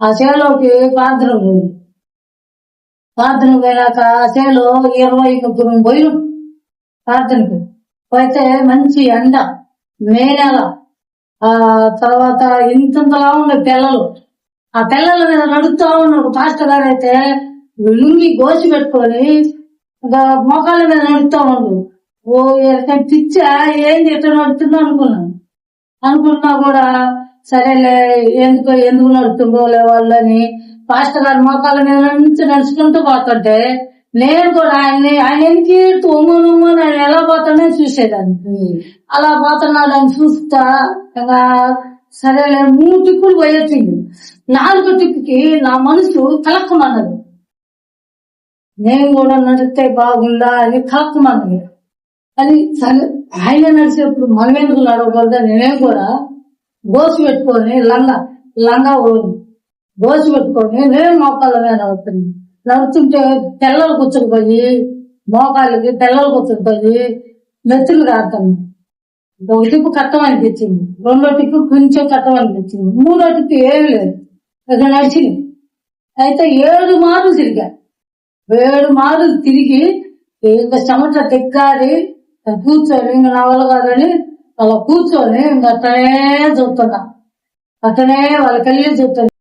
ఆ చేలోకి ప్రార్థన పోయింది. ప్రార్థన పోయినాక ఆ చేలో 20 పోయినాం ప్రార్థనకి. పోతే మంచి ఎండ, మే నెల. ఆ తర్వాత ఇంతలా ఉన్న పిల్లలు, ఆ పిల్లల మీద నడుస్తా ఉన్నాడు. పాస్టర్ గారు అయితే లుంగి గోసి పెట్టుకొని మోకాళ్ళ మీద నడుస్తా ఉండు. ఓ పిచ్చా ఏంది ఎట్లా నడుతుందో అనుకున్నా కూడా సరేలే, ఎందుకు నడుతుందో వాళ్ళని పాస్టర్ గారు మోకాళ్ళ మీద నుంచి నడుచుకుంటూ పోతుంటే నేను కూడా ఆయన ఎందుకు ఉమ్మను ఆయన ఎలా పోతాడో చూసేదాన్ని. అలా పోతున్నాడు అని చూస్తా ఇంకా సరేలే 3 టిప్పులు పోయొచ్చింది. 4వ టిప్పుకి నా మనసు కలక్కమన్నది. నేను కూడా నడిస్తే బాగుందా అని కలక్కమన్నది. అని సరే ఆయన నడిచేప్పుడు మనం ఎందుకు నడవకూడదా, నేనేం కూడా గోసి పెట్టుకొని లంగా గోసి పెట్టుకొని నేను మోకాళ్ళ మీద నడుస్తుంటే తెల్లలు కూర్చుకుపోయి మోకాళ్ళకి తెల్లలు కూర్చుకుపోయి మెత్తులు కాడతాను. ఒక టిప్పు కట్టం అనిపించింది, 2వ టిప్పు కొంచెం కట్టం అనిపించింది, 3వ టిప్పు ఏమి లేదు. ఇక నడిచింది. అయితే 7 మార్లు తిరిగా. 7 మార్లు తిరిగి ఇంకా చెమట తెగ్గారి కూర్చొని ఇంకా నా వల్ల కాదని అలా కూర్చొని ఇంకా అట్టనే చూస్తున్నా, అట్టనే వాళ్ళకెళ్ళి చూస్తున్నా.